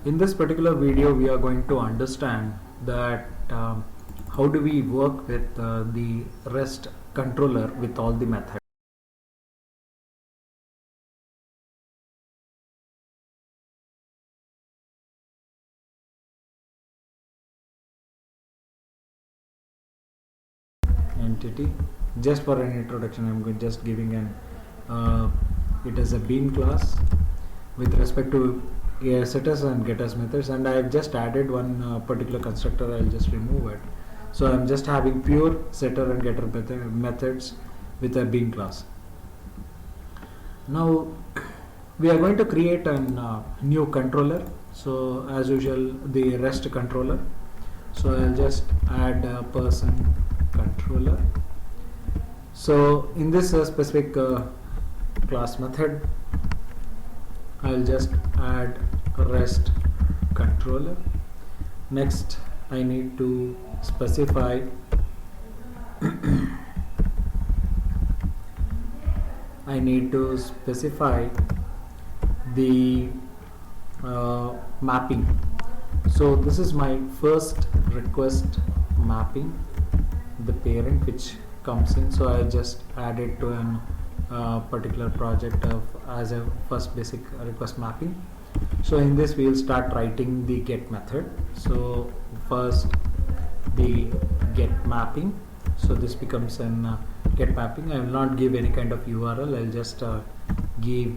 In this particular video, we are going to understand that how do we work with the REST controller with all the methods. Entity. Just for an introduction, I'm just giving an it is a bean class with respect to setters and getters methods, and I've just added one particular constructor. I'll just remove it. So I'm just having pure setter and getter methods with a bean class. Now we are going to create a new controller. So as usual, the REST controller. So I'll just add a person controller. So in this specific class method, I'll just add REST controller. Next, I need to specify the mapping. So this is my first request mapping, the parent which comes in. So I just add it to an particular project as a first basic request mapping. So in this we will start writing the get method. So first the get mapping. So this becomes an get mapping. I will not give any kind of URL. I'll just give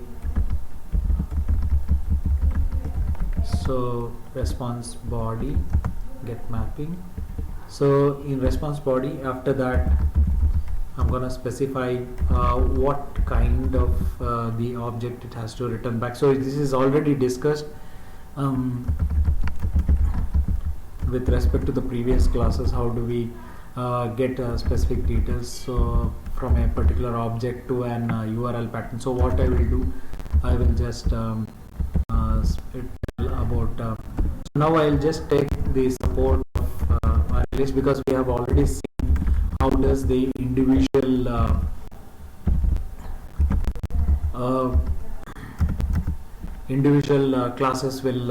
so response body get mapping. So in response body, after that I'm gonna specify what kind of the object it has to return back. So this is already discussed with respect to the previous classes. How do we get specific details so from a particular object to an URL pattern. So what I will do, I will just tell about so now I will just take the support of RLS, because we have already seen how does the individual classes will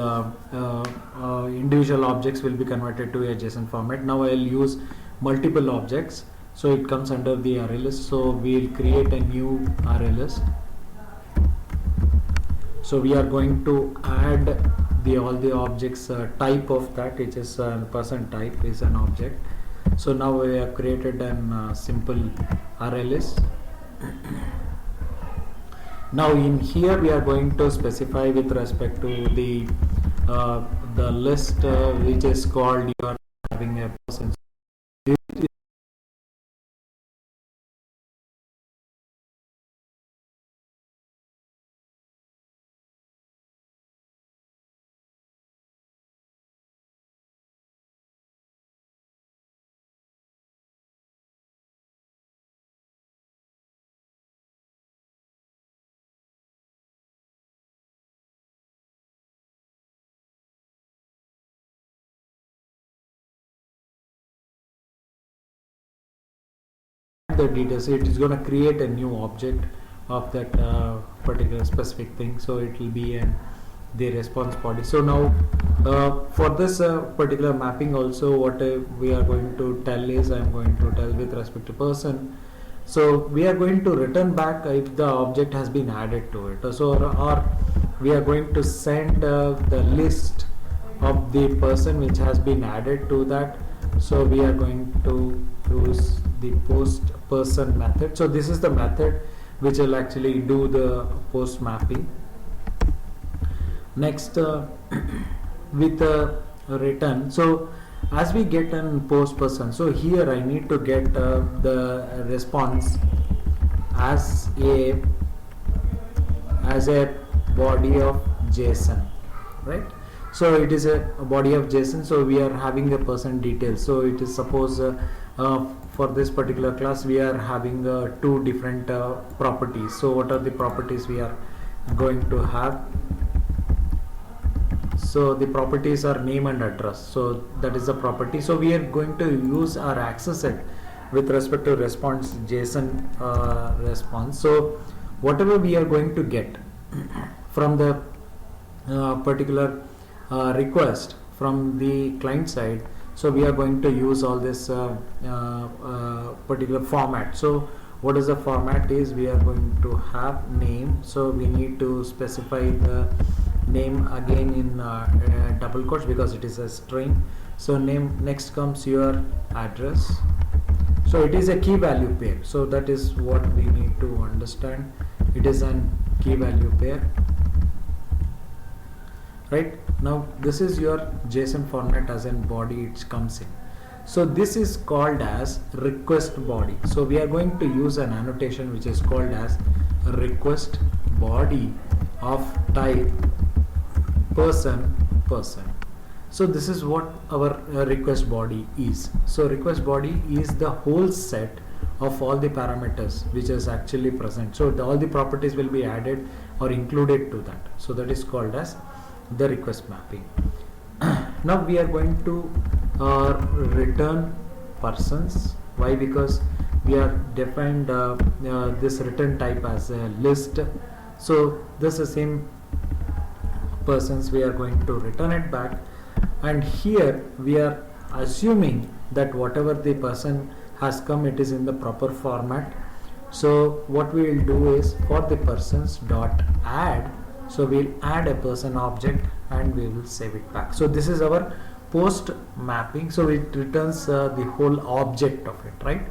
individual objects will be converted to a JSON format. Now I will use multiple objects, so it comes under the array list. So we will create a new array list. So we are going to add all the objects type of that, which is person type is an object. So now we have created an simple array list. Now in here we are going to specify with respect to the list which is called you are having a person. The details, it is going to create a new object of that particular specific thing. So it will be the response body. So now for this particular mapping also, what we are going to tell is, I am going to tell with respect to person. So we are going to return back if the object has been added to it. So or we are going to send the list of the person which has been added to that. So we are going to use the post person method. So this is the method which will actually do the post mapping. Next with return. So as we get an post person, so here I need to get the response as a body of JSON, right? So it is a body of JSON. So we are having a person details. So it is suppose for this particular class we are having two different properties. So what are the properties we are going to have? So the properties are name and address. So that is the property. So we are going to use or access it with respect to response JSON response. So whatever we are going to get from the particular request from the client side, so we are going to use all this particular format. So what is the format is, we are going to have name, so we need to specify the name again in double quotes because it is a string. So name, next comes your address. So it is a key value pair, so that is what we need to understand. It is an key value pair. Right now this is your JSON format as in body it comes in. So this is called as request body. So we are going to use an annotation which is called as request body of type person. So this is what our request body is. So request body is the whole set of all the parameters which is actually present. So all the properties will be added or included to that. So that is called as the request mapping. Now we are going to return persons. Why? Because we are defined this return type as a list. So this is the same persons, we are going to return it back, and here we are assuming that whatever the person has come, it is in the proper format. So what we will do is, for the persons dot add, so we'll add a person object and we will save it back. So this is our post mapping. So it returns the whole object of it, right?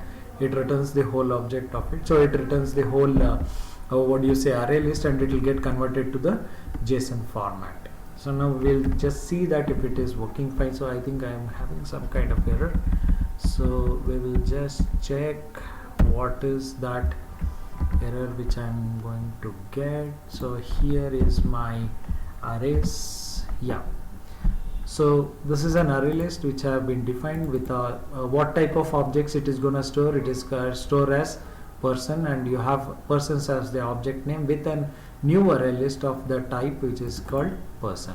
It returns the whole object of it. So it returns the whole array list, and it will get converted to the JSON format. So now we'll just see that if it is working fine. So I think I am having some kind of error. So we will just check what is that error which I am going to get. So here is my arrays. Yeah. So this is an array list which have been defined with what type of objects it is gonna store. It is store as person, and you have persons as the object name with a new array list of the type which is called person.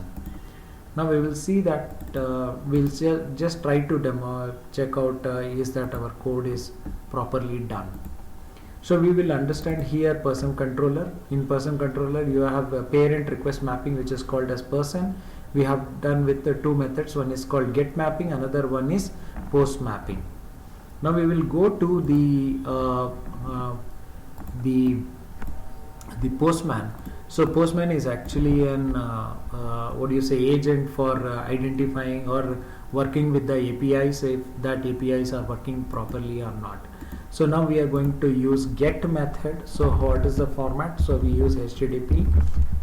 Now we will see that we'll just try to check out is that our code is properly done. So we will understand here person controller. In person controller you have a parent request mapping which is called as person. We have done with the two methods. One is called get mapping, another one is post mapping. Now we will go to the postman. So postman is actually an agent for identifying or working with the APIs, if that APIs are working properly or not. So now we are going to use get method. So what is the format? So we use HTTP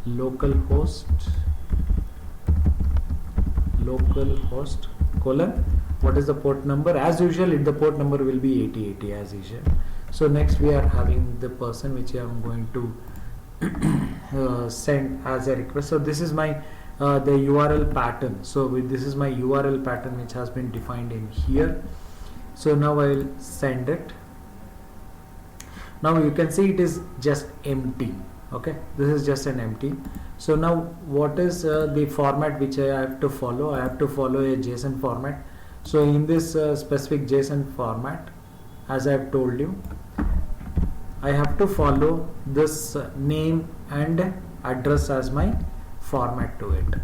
localhost colon, what is the port number? As usual, the port number will be 8080 as usual. So next we are having the person which I am going to send as a request. So this is my the URL pattern. So this is my URL pattern which has been defined in here. So now I will send it. Now you can see it is just empty. Okay, this is just an empty. So now what is the format which I have to follow? I have to follow a JSON format. So in this specific JSON format, as I have told you, I have to follow this name and address as my format to it,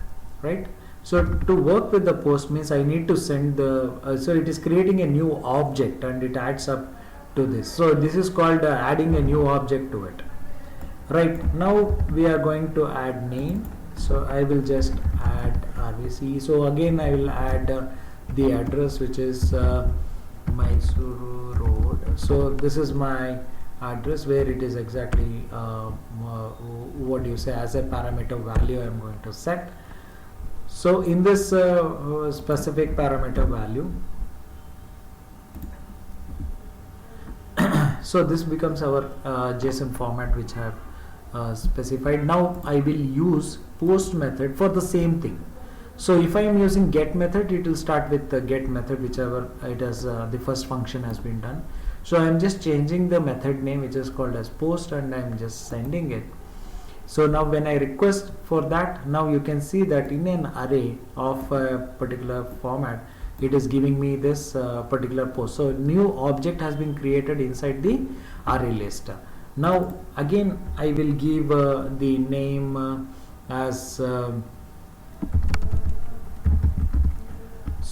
right? So to work with the post means I need to send the so it is creating a new object and it adds up to this. So this is called adding a new object to it. Right, now we are going to add name. So I will just add RVC. So again I will add the address which is Mysuru Road. So this is my address where it is exactly what do you say, as a parameter value I am going to set. So in this specific parameter value, so this becomes our JSON format which I have specified. Now I will use post method for the same thing. So if I am using get method, it will start with the get method, whichever it has the first function has been done. So I am just changing the method name which is called as post, and I am just sending it. So now when I request for that, now you can see that in an array of a particular format, it is giving me this particular post. So new object has been created inside the array list. Now again I will give the name as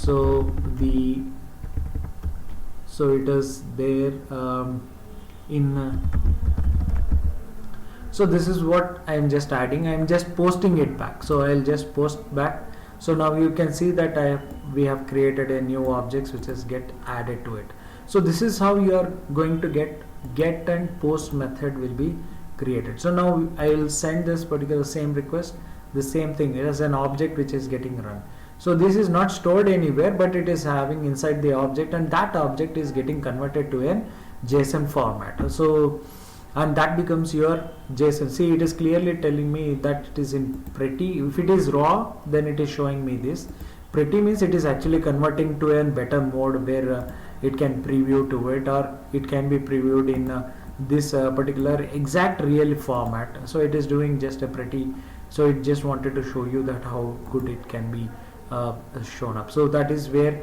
so it is there in so this is what I am just adding. I am just posting it back, so I'll just post back. So now you can see that we have created a new objects which is get added to it. So this is how you are going to get and post method will be created. So now I will send this particular same request, the same thing as an object which is getting run. So this is not stored anywhere, but it is having inside the object, and that object is getting converted to a JSON format. So and that becomes your JSON. See, it is clearly telling me that it is in pretty. If it is raw, then it is showing me this. Pretty means it is actually converting to a better mode where it can preview to it, or it can be previewed in this particular exact real format. So it is doing just a pretty. So it just wanted to show you that how good it can be shown up. So that is where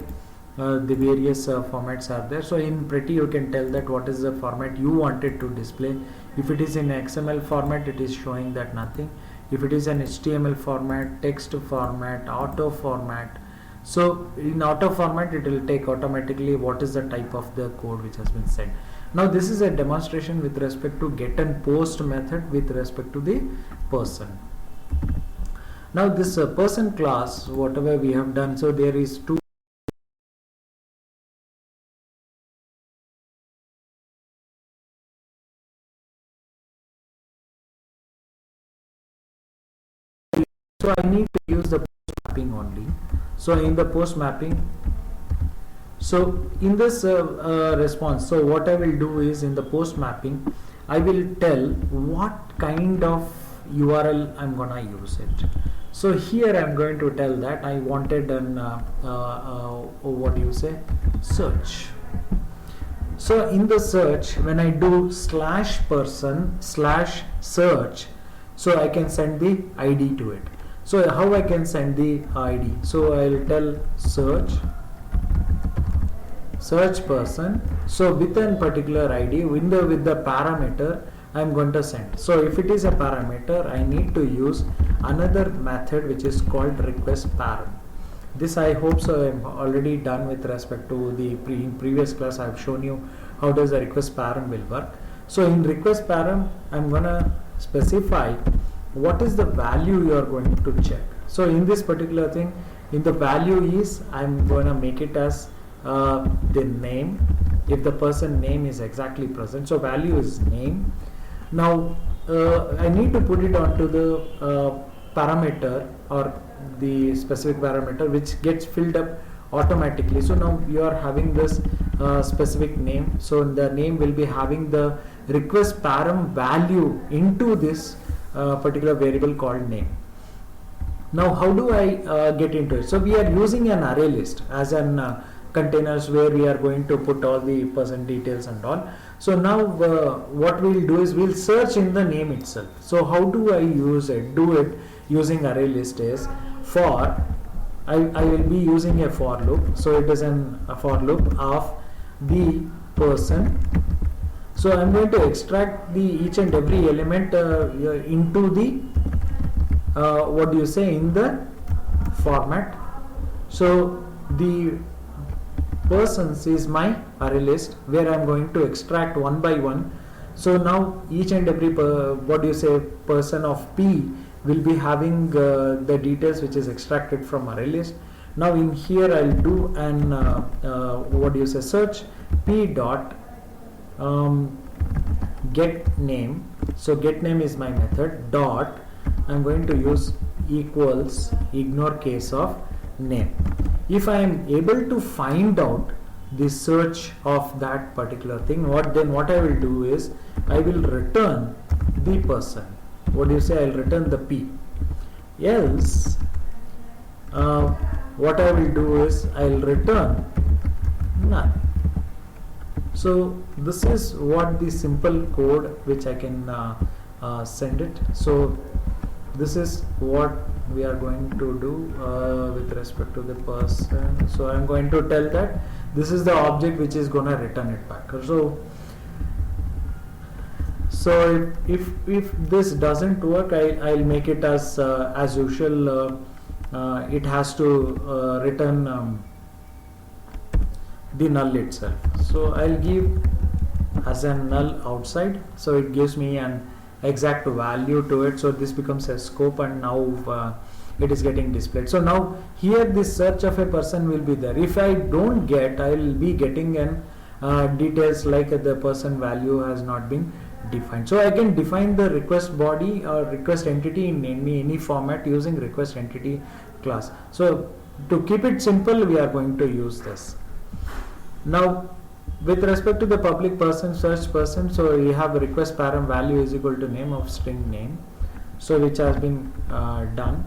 the various formats are there. So in pretty you can tell that what is the format you wanted to display. If it is in XML format, it is showing that nothing. If it is an HTML format, text format, auto format, so in auto format it will take automatically what is the type of the code which has been sent. Now this is a demonstration with respect to get and post method with respect to the person. Now this person class, whatever we have done, so there is two. So I need to use the post mapping only. So in the post mapping, so in this response, so what I will do is in the post mapping, I will tell what kind of URL I'm gonna use it. So here I'm going to tell that I wanted an what do you say, search. So in the search, when I do /person/search, so I can send the ID to it. So how I can send the ID? So I'll tell search person. So with a particular ID, with the parameter, I'm going to send. So if it is a parameter, I need to use another method which is called request param. This I hope so I'm already done with respect to the previous class. I've shown you how does the request param will work. So in request param, I'm gonna specify what is the value you are going to check. So in this particular thing, in the value is I'm gonna make it as the name, if the person name is exactly present. So value is name. Now I need to put it onto the parameter or the specific parameter which gets filled up automatically. So now you are having this specific name. So the name will be having the request param value into this particular variable called name. Now how do I get into it? So we are using an array list as an containers where we are going to put all the person details and all. So now what we'll do is we'll search in the name itself. So how do I use it? Do it using array list is for, I will be using a for loop. So it is a for loop of the person. So I'm going to extract the each and every element into the what do you say, in the format. So the persons is my array list where I'm going to extract one by one. So now each and every what do you say, person of P will be having the details which is extracted from array list. Now in here I'll do an what do you say, search P dot get name. So get name is my method dot, I'm going to use equals ignore case of name. If I am able to find out the search of that particular thing, what I will do is I will return the person. What do you say? I'll return the P. Else what I will do is I'll return none. So this is what the simple code which I can send it. So this is what we are going to do with respect to the person. So I'm going to tell that this is the object which is going to return it back. So if this doesn't work, I'll make it as usual. It has to return the null itself. So I'll give as a null outside, so it gives me an exact value to it. So this becomes a scope, and now it is getting displayed. So now here this search of a person will be there. If I don't get, I will be getting an details like the person value has not been defined. So I can define the request body or request entity in any format using request entity class. So to keep it simple, we are going to use this. Now with respect to the public person, search person, so we have a request param value is equal to name of string name, so which has been done.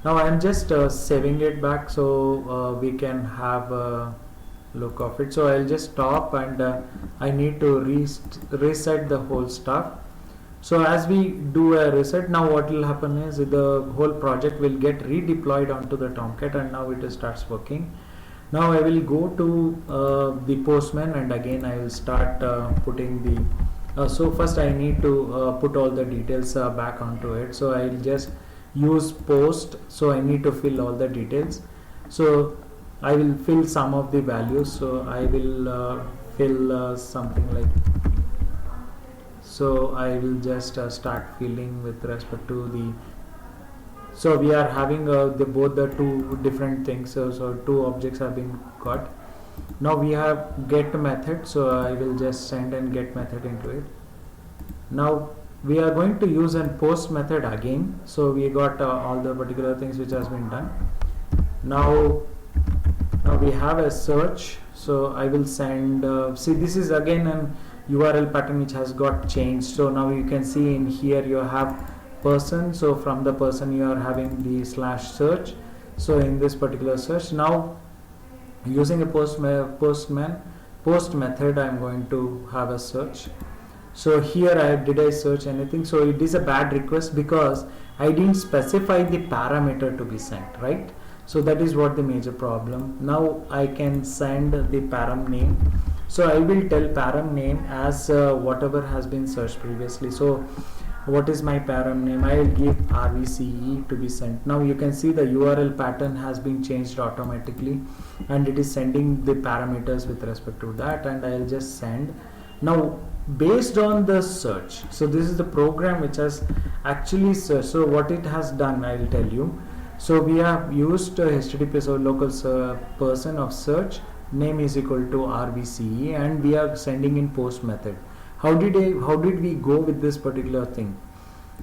Now I am just saving it back, so we can have a look of it. So I'll just stop, and I need to reset the whole stuff. So as we do a reset, now what will happen is the whole project will get redeployed onto the Tomcat, and now it starts working. Now I will go to the Postman, and again I will start putting the so first I need to put all the details back onto it. So I will just use post, so I need to fill all the details. So I will fill some of the values, so I will fill something like, so I will just start filling with respect to the, so we are having both the two different things, so two objects have been got. Now we have get method, so I will just send and get method into it. Now we are going to use an post method again, so we got all the particular things which has been done. Now we have a search, so I will send see, this is again an URL pattern which has got changed. So now you can see in here you have person, so from the person you are having the /search. So in this particular search, now using a post method, I am going to have a search. So here did I search anything? So it is a bad request because I didn't specify the parameter to be sent, right? So that is what the major problem. Now I can send the param name. So I will tell param name as whatever has been searched previously. So what is my param name? I will give RVCE to be sent. Now you can see the URL pattern has been changed automatically, and it is sending the parameters with respect to that, and I will just send. Now based on the search, so this is the program which has actually searched. So what it has done, I will tell you. So we have used HTTPS or local person of search name is equal to RVCE, and we are sending in post method. How did we go with this particular thing?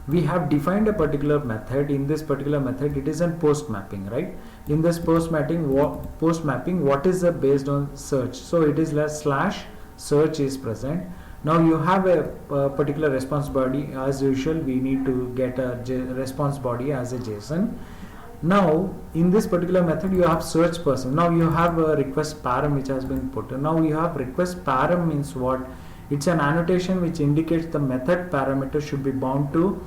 We have defined a particular method. In this particular method, it is a post mapping, right? In this post mapping, what is the based on search? So it is /search is present. Now you have a particular response body. As usual, we need to get a response body as a JSON. Now in this particular method you have search person. Now you have a request param which has been put. Now you have request param means what? It's an annotation which indicates the method parameter should be bound to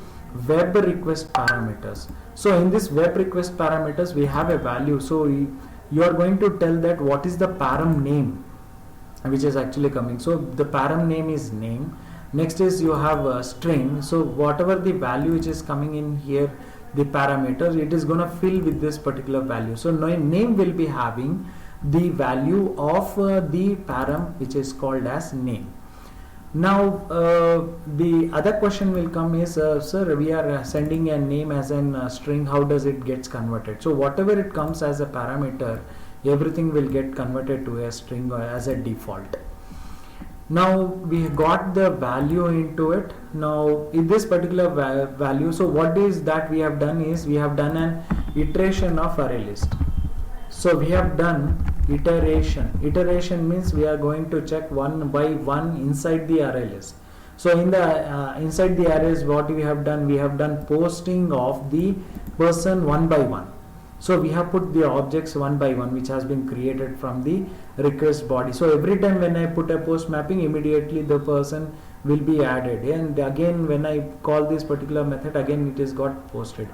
web request parameters. So in this web request parameters we have a value. So you are going to tell that what is the param name which is actually coming. So the param name is name. Next is you have a string. So whatever the value which is coming in here, the parameters, it is going to fill with this particular value. So name will be having the value of the param which is called as name. Now the other question will come is, sir, we are sending a name as a string, how does it gets converted? So whatever it comes as a parameter, everything will get converted to a string or as a default. Now we got the value into it. Now in this particular value, so what is that we have done is we have done an iteration of array list. So we have done iteration. Iteration means we are going to check one by one inside the array list. So in the inside the arrays, what we have done? We have done posting of the person one by one. So we have put the objects one by one which has been created from the request body. So every time when I put a post mapping, immediately the person will be added, and again when I call this particular method, again it is got posted.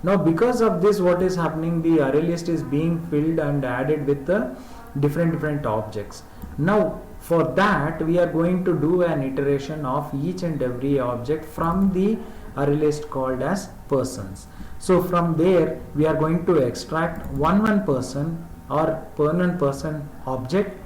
Now because of this, what is happening, the array list is being filled and added with the different objects. Now for that we are going to do an iteration of each and every object from the array list called as persons. So from there we are going to extract one person or permanent person object,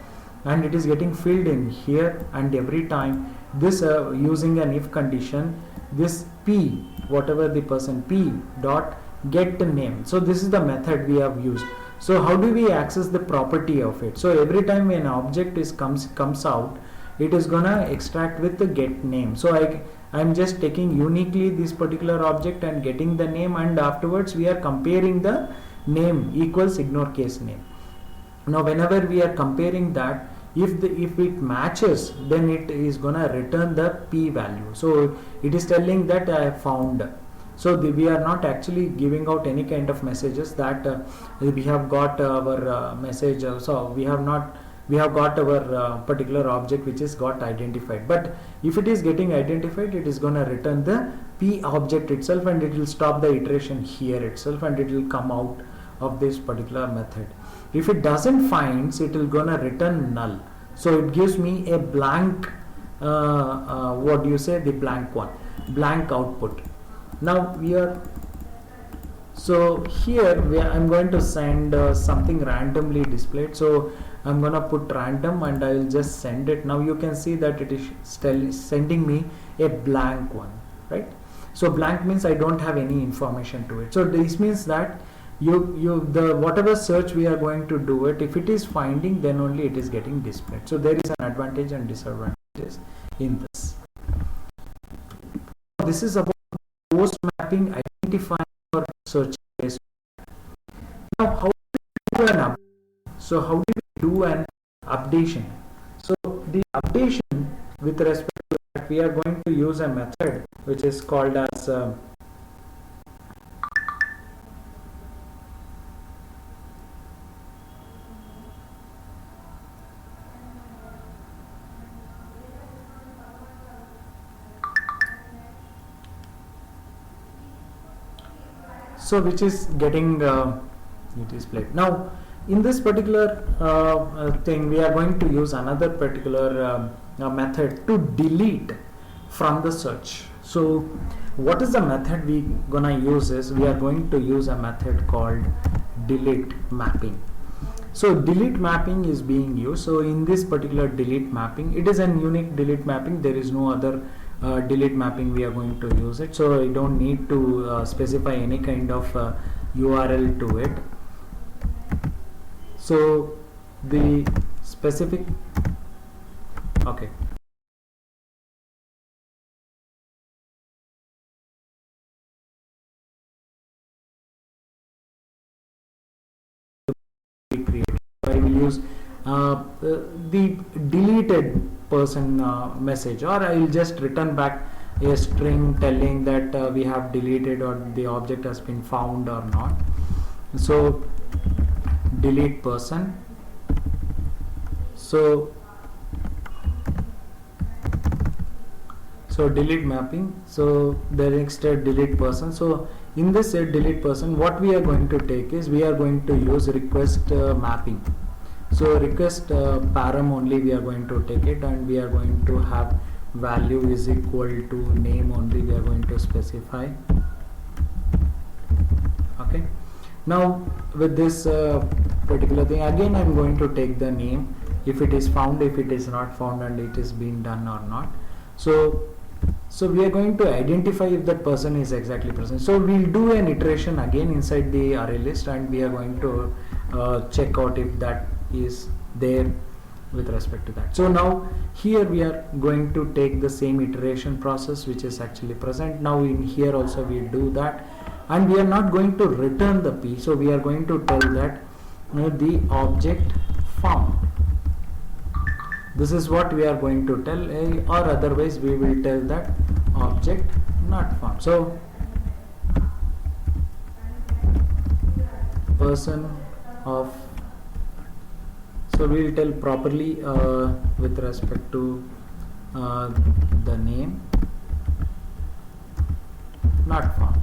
and it is getting filled in here, and every time this using an if condition, this p, whatever the person, p dot get the name. So this is the method we have used. So how do we access the property of it? So every time an object is comes out, it is gonna extract with the get name. So I'm just taking uniquely this particular object and getting the name, and afterwards we are comparing the name equals ignore case name. Now whenever we are comparing that, if it matches, then it is gonna return the p value. So it is telling that I have found. So we are not actually giving out any kind of messages that we have got our message. So we have got our particular object which is got identified. But if it is getting identified, it is gonna return the p object itself, and it will stop the iteration here itself, and it will come out of this particular method. If it doesn't finds, it will gonna return null. So it gives me a blank what do you say, the blank one, blank output. Now we are, so here I'm going to send something randomly displayed. So I'm gonna put random and I will just send it. Now you can see that it is still sending me a blank one, right? So blank means I don't have any information to it. So this means that the whatever search we are going to do it, if it is finding, then only it is getting displayed. So there is an advantage and disadvantages in this. This is about post mapping, identifying or search based. Now how do we do an update? So how do we do an updation? So the updation, with respect to that, we are going to use a method which is called as so which is getting it is played. Now in this particular thing, we are going to use another particular method to delete from the search. So what is the method we gonna use is, we are going to use a method called delete mapping. So delete mapping is being used. So in this particular delete mapping, it is a unique delete mapping. There is no other delete mapping we are going to use it. So I don't need to specify any kind of URL to it. So the specific, okay. I will use the deleted person message, or I will just return back a string telling that we have deleted or the object has been found or not. So delete person. So delete mapping. So the next delete person. So in this delete person, what we are going to take is, we are going to use request mapping. So request param only we are going to take it, and we are going to have value is equal to name only we are going to specify. Okay. Now with this particular thing, again I'm going to take the name, if it is found, if it is not found, and it is being done or not. So we are going to identify if that person is exactly present. So we'll do an iteration again inside the array list, and we are going to check out if that is there with respect to that. So now here we are going to take the same iteration process which is actually present. Now in here also we do that, and we are not going to return the p. So we are going to tell that the object found. This is what we are going to tell, or otherwise we will tell that object not found. So person of, so we will tell properly with respect to the name not found.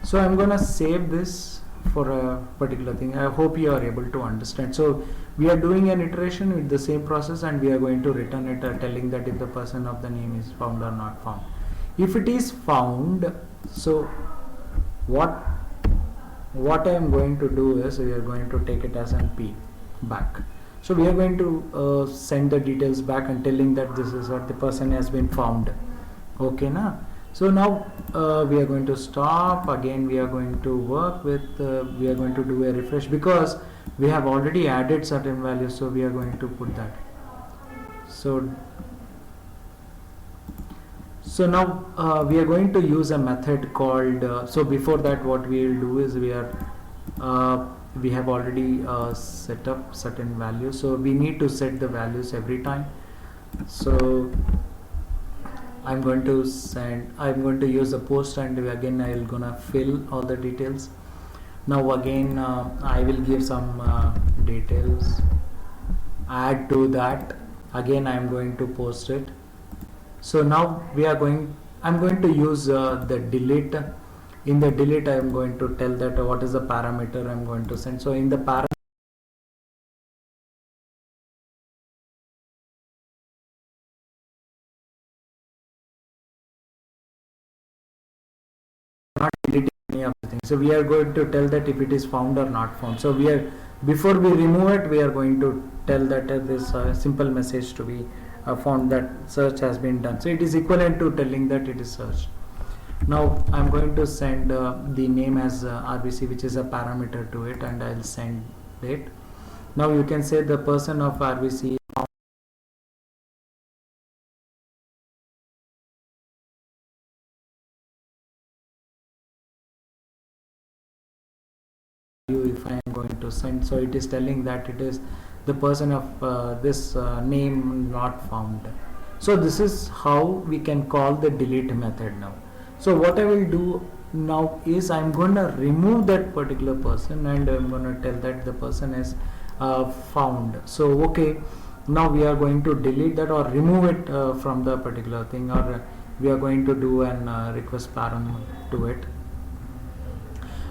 So I'm gonna save this for a particular thing. I hope you are able to understand. So we are doing an iteration with the same process, and we are going to return it telling that if the person of the name is found or not found. If it is found, so what I am going to do is we are going to take it as an P back. So we are going to send the details back and telling that this is what the person has been found. Okay, na? So now we are going to stop. Again, we are going to work with, we are going to do a refresh because we have already added certain values. So we are going to put that. So now we are going to use a method called, so before that what we will do is we have already set up certain values. So we need to set the values every time. So I'm going to use a post, and again I will gonna fill all the details. Now again I will give some details, add to that. Again I am going to post it. So now I'm going to use the delete. In the delete I am going to tell that what is the parameter I'm going to send. So in the parameter, not deleting any of the things. So we are going to tell that if it is found or not found. So before we remove it, we are going to tell that this simple message to be found, that search has been done. So it is equivalent to telling that it is searched. Now I'm going to send the name as RBC, which is a parameter to it, and I'll send it. Now you can say the person of RBC if I am going to send. So it is telling that it is the person of this name not found. So this is how we can call the delete method now. So what I will do now is I'm going to remove that particular person, and I'm going to tell that the person is found. So okay, now we are going to delete that or remove it from the particular thing, or we are going to do an request param to it.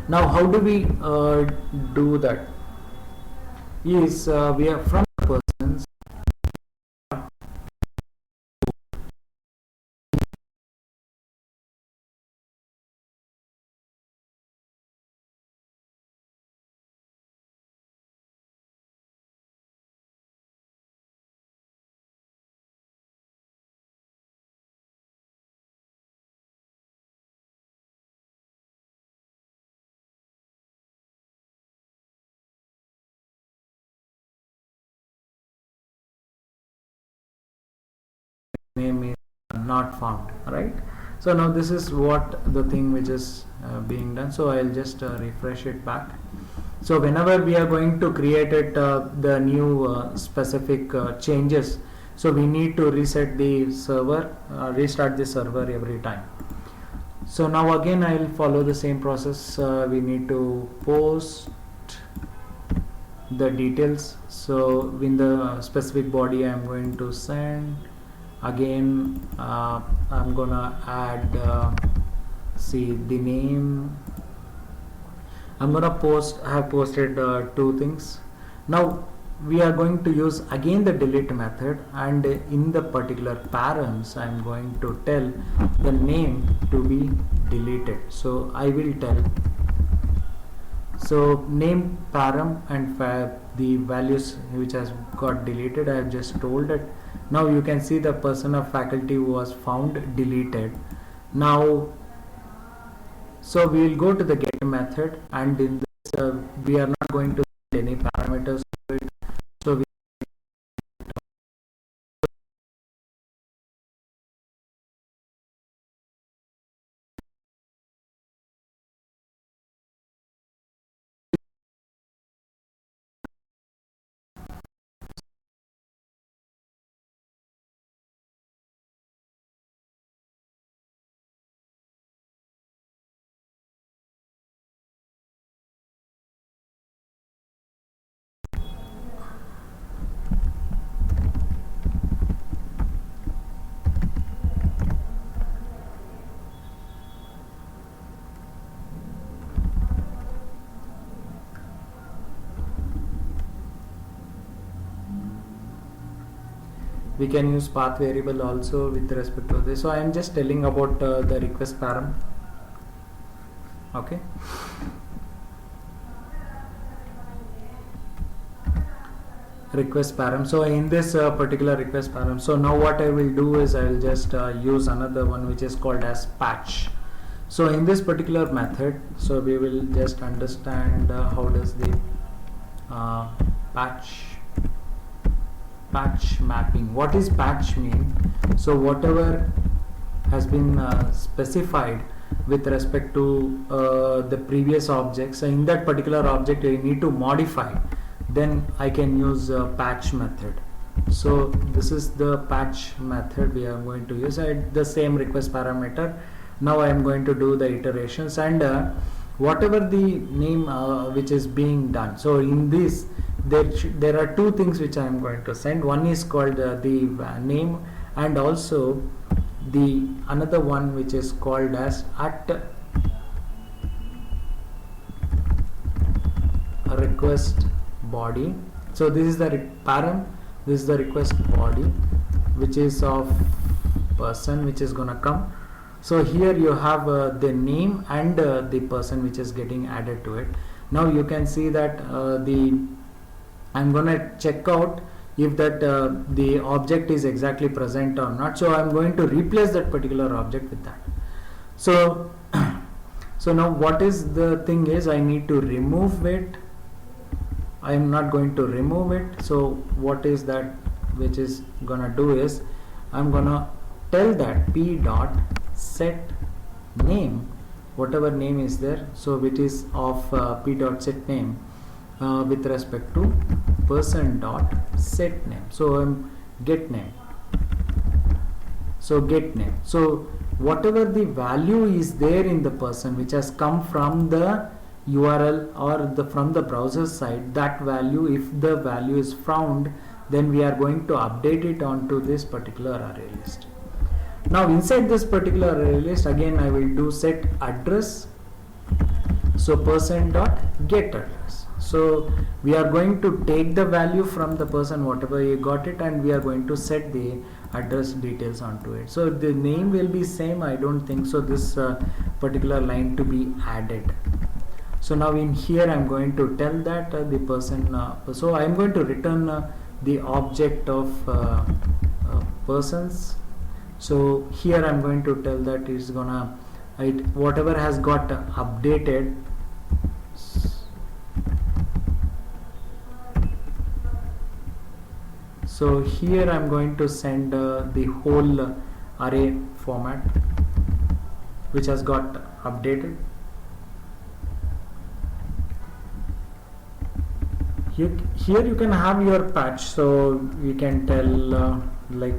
Now how do we do that? Is we are from the persons name is not found, right? So now this is what the thing which is being done. So I'll just refresh it back. So whenever we are going to create it, the new specific changes, so we need to reset the server, restart the server every time. So now again I will follow the same process. We need to post the details. So in the specific body I am going to send. Again I'm gonna add see the name. I'm gonna have posted two things. Now we are going to use again the delete method, and in the particular params I'm going to tell the name to be deleted. So I will tell, so name param and the values which has got deleted, I have just told it. Now you can see the person of faculty was found deleted. Now so we will go to the get method, and in this we are not going to set any parameters to it. So we We can use path variable also with respect to this. So I am just telling about the request param. Okay. Request param. So in this particular request param, so now what I will do is I will just use another one which is called as patch. So in this particular method, so we will just understand how does the patch mapping. What is patch mean? So whatever has been specified with respect to the previous object, so in that particular object you need to modify, then I can use patch method. So this is the patch method we are going to use. The same request parameter. Now I am going to do the iterations, and whatever the name which is being done. So in this there are two things which I am going to send. One is called the name, and also the another one which is called as at request body. So this is the param, this is the request body which is of person which is gonna come. So here you have the name and the person which is getting added to it. Now you can see that I'm gonna check out if that the object is exactly present or not. So I'm going to replace that particular object with that. So so now what is the thing is, I need to remove it. I am not going to remove it. So what is that which is gonna do is, I'm gonna tell that p dot set name, whatever name is there, so which is of p dot set name with respect to person dot set name. So get name. So get name. So whatever the value is there in the person which has come from the URL or from the browser side, that value, if the value is found, then we are going to update it onto this particular array list. Now inside this particular array list, again I will do set address. So person dot get address. So we are going to take the value from the person whatever you got it, and we are going to set the address details onto it. So the name will be same. I don't think so this particular line to be added. So now in here I'm going to tell that the person, so I'm going to return the object of persons. So here I'm going to tell that it's gonna, whatever has got updated. So here I'm going to send the whole array format which has got updated. Here you can have your patch, so you can tell like,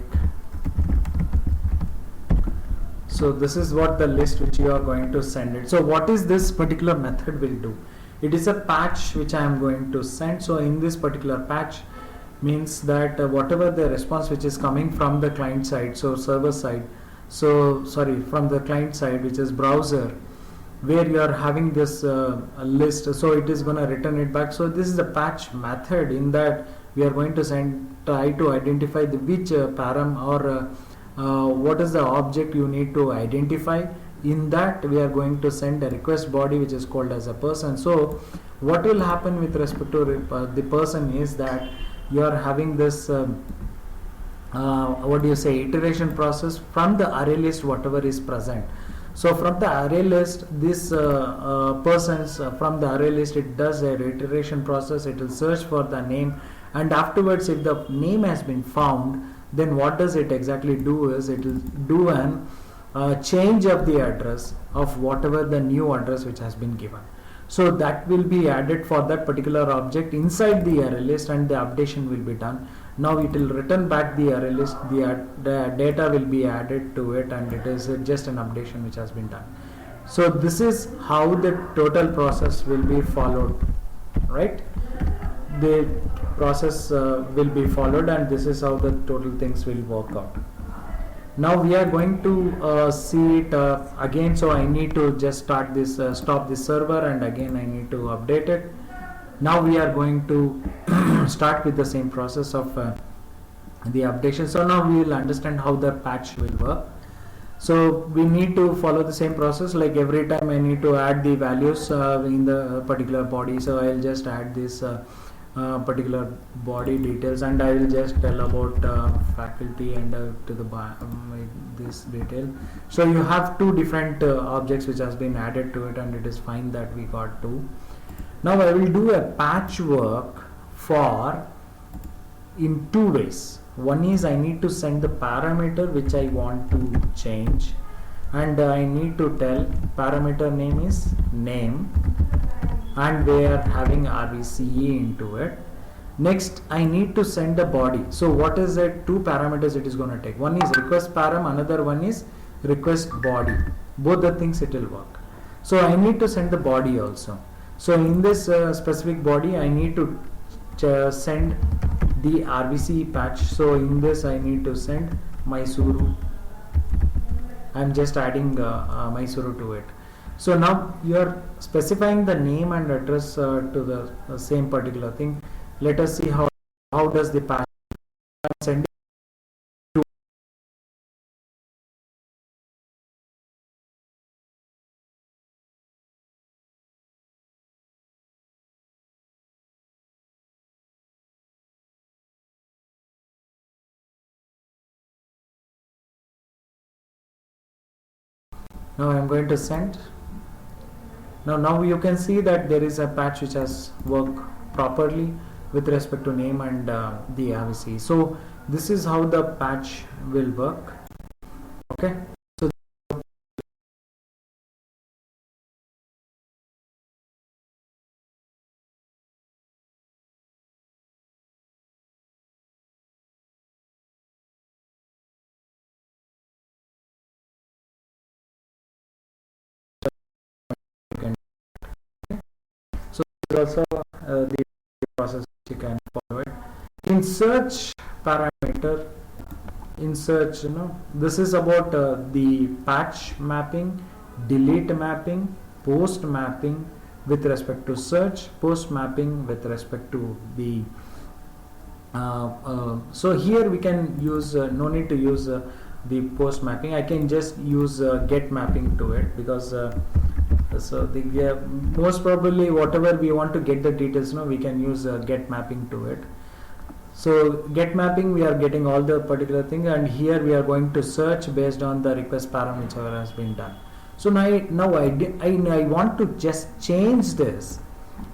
so this is what the list which you are going to send it. So what is this particular method will do? It is a patch which I am going to send. So in this particular patch means that whatever the response which is coming from the client side, so server side, so sorry, from the client side which is browser, where you are having this list, so it is going to return it back. So this is the patch method. In that we are going to try to identify the which param or what is the object you need to identify. In that we are going to send a request body which is called as a person. So what will happen with respect to the person is that you are having this what do you say, iteration process from the array list whatever is present. So from the array list, this persons from the array list, it does a iteration process. It will search for the name, and afterwards if the name has been found, then what does it exactly do is, it will do an change of the address of whatever the new address which has been given. So that will be added for that particular object inside the array list, and the updation will be done. Now it will return back the array list, the data will be added to it, and it is just an updation which has been done. So this is how the total process will be followed, right? The process will be followed, and this is how the total things will work out. Now we are going to see it again. So I need to just start this, stop this server, and again I need to update it. Now we are going to start with the same process of the updation. So now we will understand how the patch will work. So we need to follow the same process, like every time I need to add the values in the particular body. So I'll just add this particular body details, and I will just tell about faculty and to the this detail. So you have two different objects which has been added to it, and it is fine that we got two. Now I will do a patchwork for in two ways. One is I need to send the parameter which I want to change, and I need to tell parameter name is name, and we are having RVCE into it. Next I need to send the body. So what is it? Two parameters it is going to take. One is request param, another one is request body. Both the things it will work. So I need to send the body also. So in this specific body I need to send the RVCE patch. So in this I need to send Mysuru. I'm just adding Mysuru to it. So now you are specifying the name and address to the same particular thing. Let us see how does the patch send to. Now I am going to send. Now you can see that there is a patch which has worked properly with respect to name and the RVCE. So this is how the patch will work. Okay. So also the process you can follow it. In search parameter, in search, this is about the patch mapping, delete mapping, post mapping with respect to search, post mapping with respect to the so here we can use no need to use the post mapping. I can just use get mapping to it, because so the most probably whatever we want to get the details, we can use get mapping to it. So get mapping, we are getting all the particular thing, and here we are going to search based on the request param whichever has been done. So now I want to just change this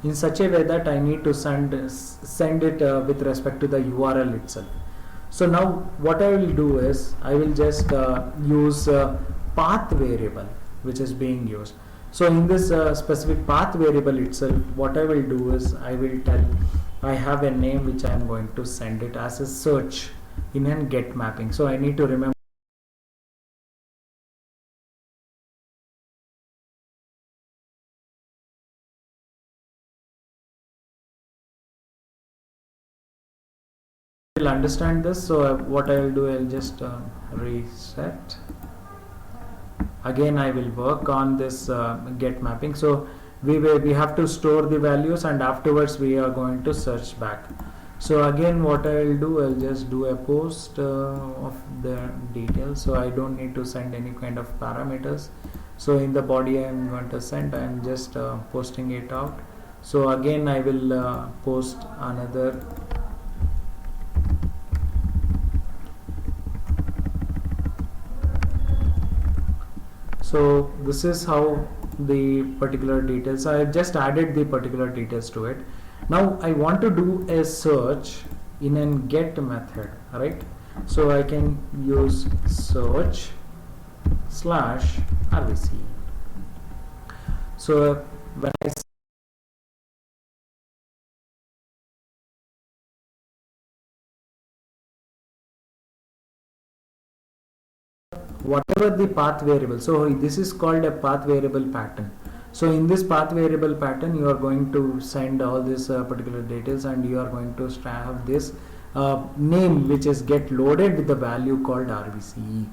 in such a way that I need to send it with respect to the URL itself. So now what I will do is I will just use path variable which is being used. So in this specific path variable itself, what I will do is I will tell I have a name which I am going to send it as a search in a get mapping. So I need to remember will understand this. So what I will do, I will just reset. Again I will work on this get mapping. So we have to store the values, and afterwards we are going to search back. So again what I will do, I'll just do a post of the details. So I don't need to send any kind of parameters. So in the body I am going to send, I am just posting it out. So again I will post another So this is how the particular details, I have just added the particular details to it. Now I want to do a search in a get method, right? So I can use search /RVC. So when I whatever the path variable, so this is called a path variable pattern. So in this path variable pattern you are going to send all these particular details, and you are going to have this name which is get loaded with the value called RVCE.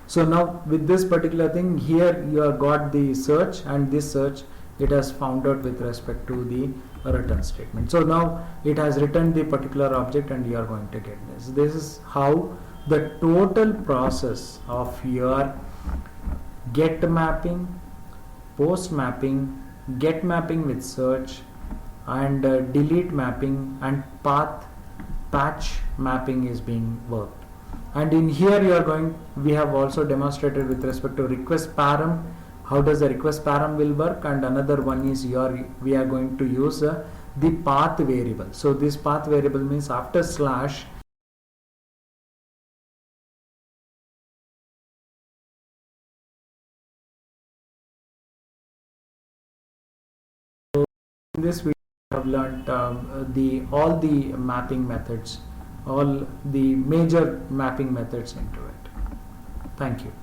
So now with this particular thing here, you have got the search, and this search it has found out with respect to the a return statement. So now it has returned the particular object and you are going to get this. This is how the total process of your get mapping, post mapping, get mapping with search, and delete mapping and path patch mapping is being worked. And in here we have also demonstrated with respect to request param, how does the request param will work, and another one is we are going to use the path variable. So this path variable means after slash, in this we have learned all the mapping methods, all the major mapping methods into it. Thank you.